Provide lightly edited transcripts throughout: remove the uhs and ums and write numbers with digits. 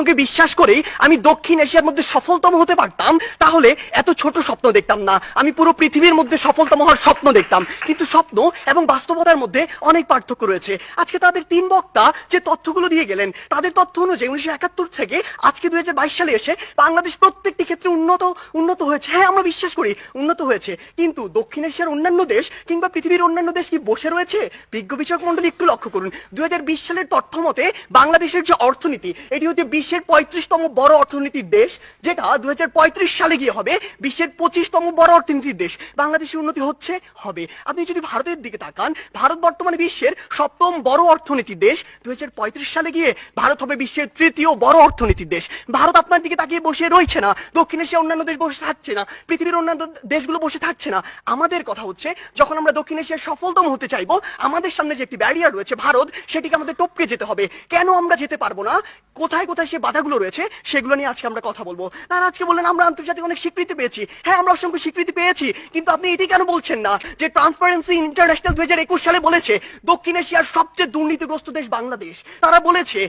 স্বপ্নকে বিশ্বাস করেই আমি দক্ষিণ এশিয়ার মধ্যে সফলতম হতে পারতাম, তাহলে এত ছোট স্বপ্ন দেখতাম না, আমি পুরো পৃথিবীর মধ্যে সফলতম হওয়ার স্বপ্ন দেখতাম। কিন্তু স্বপ্ন এবং বাস্তবতার মধ্যে অনেক পার্থক্য রয়েছে। আজকে তাদের 3 বক্তা যে তথ্যগুলো দিয়ে গেলেন, তাদের তথ্য অনুযায়ী 1971 থেকে আজকে 2022 সালে এসে বাংলাদেশ প্রত্যেকটি ক্ষেত্রে উন্নত হয়েছে। হ্যাঁ, আমরা বিশ্বাস করি উন্নত হয়েছে, কিন্তু দক্ষিণ এশিয়ার অন্যান্য দেশ কিংবা পৃথিবীর অন্যান্য দেশ কি বসে রয়েছে? বিজ্ঞ বিচারক মন্ডলী একটু লক্ষ্য করুন, 2020 সালের তথ্য মতে বাংলাদেশের যে অর্থনীতি, এটি হচ্ছে বিশ্বের 35তম বড় অর্থনীতির দেশ, যেটা 2035 সালে গিয়ে হবে বিশ্বের 25তম বড় অর্থনীতির দেশ। বাংলাদেশের উন্নতি হচ্ছে, হবে। আপনি যদি ভারতের দিকে তাকান, ভারত বর্তমানে বিশ্বের 7ম বড় অর্থনীতির দেশ, 2035 সালে গিয়ে ভারত হবে বিশ্বের 3য় বড় অর্থনীতির দেশ। ভারত আপনার দিকে তাকিয়ে বসে রয়েছে না, দক্ষিণ এশিয়ার অন্যান্য দেশ বসে থাকছে না, পৃথিবীর অন্যান্য দেশগুলো বসে থাকছে না। আমাদের কথা হচ্ছে, যখন আমরা দক্ষিণ এশিয়ার সফলতম হতে চাইবো, আমাদের সামনে যে একটি ব্যারিয়ার রয়েছে ভারত, সেটিকে আমাদের টপকে যেতে হবে। কেন আমরা যেতে পারবো না, কোথায় কোথায় সে বাধাগুলো রয়েছে, সেগুলো নিয়ে আজকে আমরা কথা বলবো। তারা আজকে বললেন আমরা আন্তর্জাতিক অনেক স্বীকৃতি পেয়েছি। হ্যাঁ, আমরা অসংখ্য স্বীকৃতি পেয়েছি, কিন্তু আপনি এটি কেন বলছেন না যে ট্রান্সপারেন্সি ইন্টারন্যাশনাল 2021 সালে বলেছে দক্ষিণ এশিয়ার সবচেয়ে দুর্নীতিগ্রস্ত দেশ বাংলাদেশ। তারা বলেছে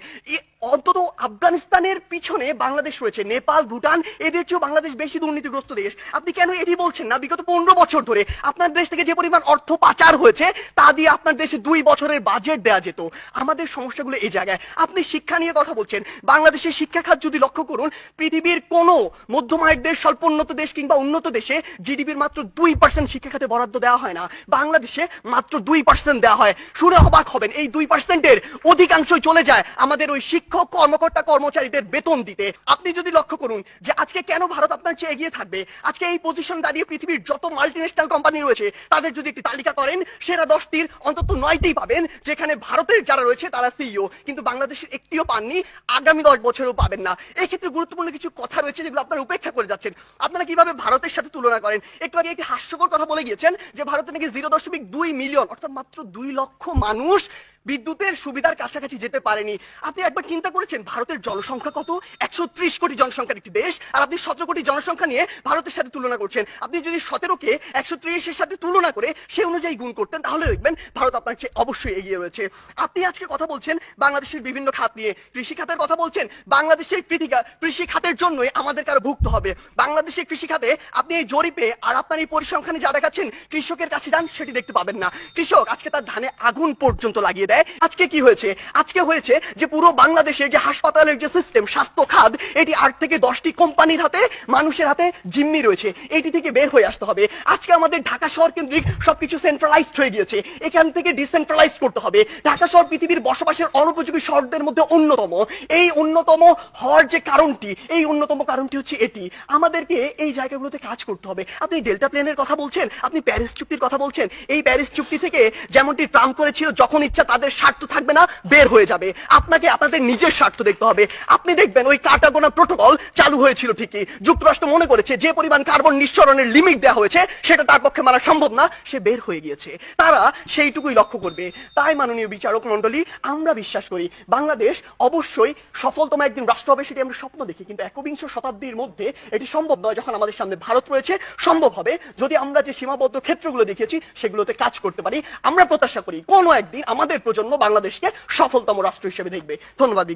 অন্তত আফগানিস্তানের পিছনে বাংলাদেশ রয়েছে, নেপাল, ভুটান, এদের চেয়েও বাংলাদেশ বেশি দুর্নীতিগ্রস্ত দেশ। আপনি কেন এটি বলছেন না? বিগত 15 বছর ধরে আপনার দেশ থেকে যে পরিমাণ অর্থ পাচার হয়েছে, তা দিয়ে আপনার দেশে 2 বছরের বাজেট দেওয়া যেত। আমাদের সমস্যাগুলো এই জায়গায়। আপনি শিক্ষা নিয়ে কথা বলছেন, বাংলাদেশের শিক্ষা খাত যদি লক্ষ্য করুন, পৃথিবীর কোন মধ্যম আয়ের দেশ, স্বল্প উন্নত দেশ কিংবা উন্নত দেশে জিডিপির মাত্র 2% শিক্ষা খাতে বরাদ্দ দেওয়া হয় না, বাংলাদেশে মাত্র 2% দেওয়া হয়। শুনে অবাক হবেন, এই 2%-এর অধিকাংশই চলে যায় আমাদের ওই শিক্ষক কর্মকর্তা কর্মচারীদের বেতন দিতে। আপনি যদি লক্ষ্য করুন যে আজকে কেন ভারত আপনার চেয়ে এগিয়ে থাকবে, আজকে এই পজিশন দাঁড়িয়ে পৃথিবীর যত মাল্টিন্যাশনাল কোম্পানি রয়েছে তাদের যদি একটি তালিকা করেন, সেরা 10টির অন্তত 9টি পাবেন যেখানে ভারতের যারা রয়েছে তারা সিইও, কিন্তু বাংলাদেশের একটিও পাননি, আগামী 10 বছরেও পাবেন না। এই ক্ষেত্রে গুরুত্বপূর্ণ কিছু কথা রয়েছে যেগুলো আপনারা উপেক্ষা করে যাচ্ছেন। আপনারা কিভাবে ভারতের সাথে তুলনা করেন? একটু আগে একটি হাস্যকর কথা বলে গিয়েছেন যে ভারতে নাকি 0.2 মিলিয়ন, অর্থাৎ মাত্র 2 লক্ষ মানুষ বিদ্যুতের সুবিধার কাছাকাছি যেতে পারেনি। আপনি একবার চিন্তা করেছেন ভারতের জনসংখ্যা কত? 130 কোটি জনসংখ্যার একটি দেশ, আর আপনি 17 কোটি জনসংখ্যা নিয়ে ভারতের সাথে তুলনা করছেন। আপনি যদি 17কে 130-এর সাথে তুলনা করে সে অনুযায়ী গুণ করতেন, তাহলে দেখবেন ভারত আপনার চেয়ে অবশ্যই এগিয়ে রয়েছে। আপনি আজকে কথা বলছেন বাংলাদেশের বিভিন্ন খাত নিয়ে, কৃষি খাতের কথা বলছেন। বাংলাদেশের কৃষি খাতের জন্যই আমাদের কারো ভুগতে হবে। বাংলাদেশের কৃষি খাতে আপনি এই জরিপে আর আপনার এই পরিসংখ্যানে যা দেখাচ্ছেন, কৃষকের কাছে যান সেটি দেখতে পাবেন না। কৃষক আজকে তার ধানে আগুন পর্যন্ত লাগিয়ে দেয়। আজকে কি হয়েছে? আজকে হয়েছে যে পুরো বাংলাদেশের যে হাসপাতালের যে সিস্টেম, স্বাস্থ্য খাত, এটি 8 থেকে 10টি কোম্পানির হাতে, মানুষের হাতে জিম্মি রয়েছে। এটি থেকে বের হয়ে আসতে হবে। আজকে আমাদের ঢাকা শহর কেন্দ্রিক সবকিছু সেন্ট্রালাইজড হয়ে গিয়েছে, এখান থেকে ডিসেন্ট্রালাইজ করতে হবে। ঢাকা শহর পৃথিবীর বসবাসের অনুপযোগী শহরদের মধ্যে অন্যতম। এই অন্যতম হওয়ার যে কারণটি, এই অন্যতম কারণটি হচ্ছে এটি। আমাদেরকে এই জায়গাগুলোতে কাজ করতে হবে। আপনি ডেল্টা প্লেনের কথা বলছেন, আপনি প্যারিস চুক্তির কথা বলছেন। এই প্যারিস চুক্তি থেকে যেমনটি ট্রাম্প করেছিল, যখন ইচ্ছা তাদের স্বার্থ থাকবে না, বের হয়ে যাবে। আপনাকে আপনাদের নিজের স্বার্থ দেখতে হবে। আপনি দেখবেন ওই কার্টাগোনা প্রোটোকল চালু হয়েছিল ঠিকই, যুক্তরাষ্ট্র মনে করেছে যে পরিমাণ কার্বন নিঃসরণের লিমিট দেওয়া হয়েছে সেটা তার পক্ষে মানা সম্ভব না, সে বের হয়ে গিয়েছে। তারা সেইটুকুই লক্ষ্য করবে। তাই মাননীয় বিচারক মন্ডলী, আমরা বিশ্বাস করি বাংলাদেশ অবশ্যই সফলতম একদিন রাষ্ট্র হবে, সেটি আমরা স্বপ্ন দেখি, কিন্তু 21 শতাব্দীর মধ্যে এটি সম্ভব নয়। যখন আমাদের সামনে ভারত রয়েছে, সম্ভব হবে যদি আমরা যে সীমাবদ্ধ ক্ষেত্রগুলো দেখিয়েছি সেগুলোতে কাজ করতে পারি। আমরা প্রত্যাশা করি কোনো একদিন আমাদের প্রজন্ম বাংলাদেশকে সফলতম রাষ্ট্র হিসেবে দেখবে। ধন্যবাদ।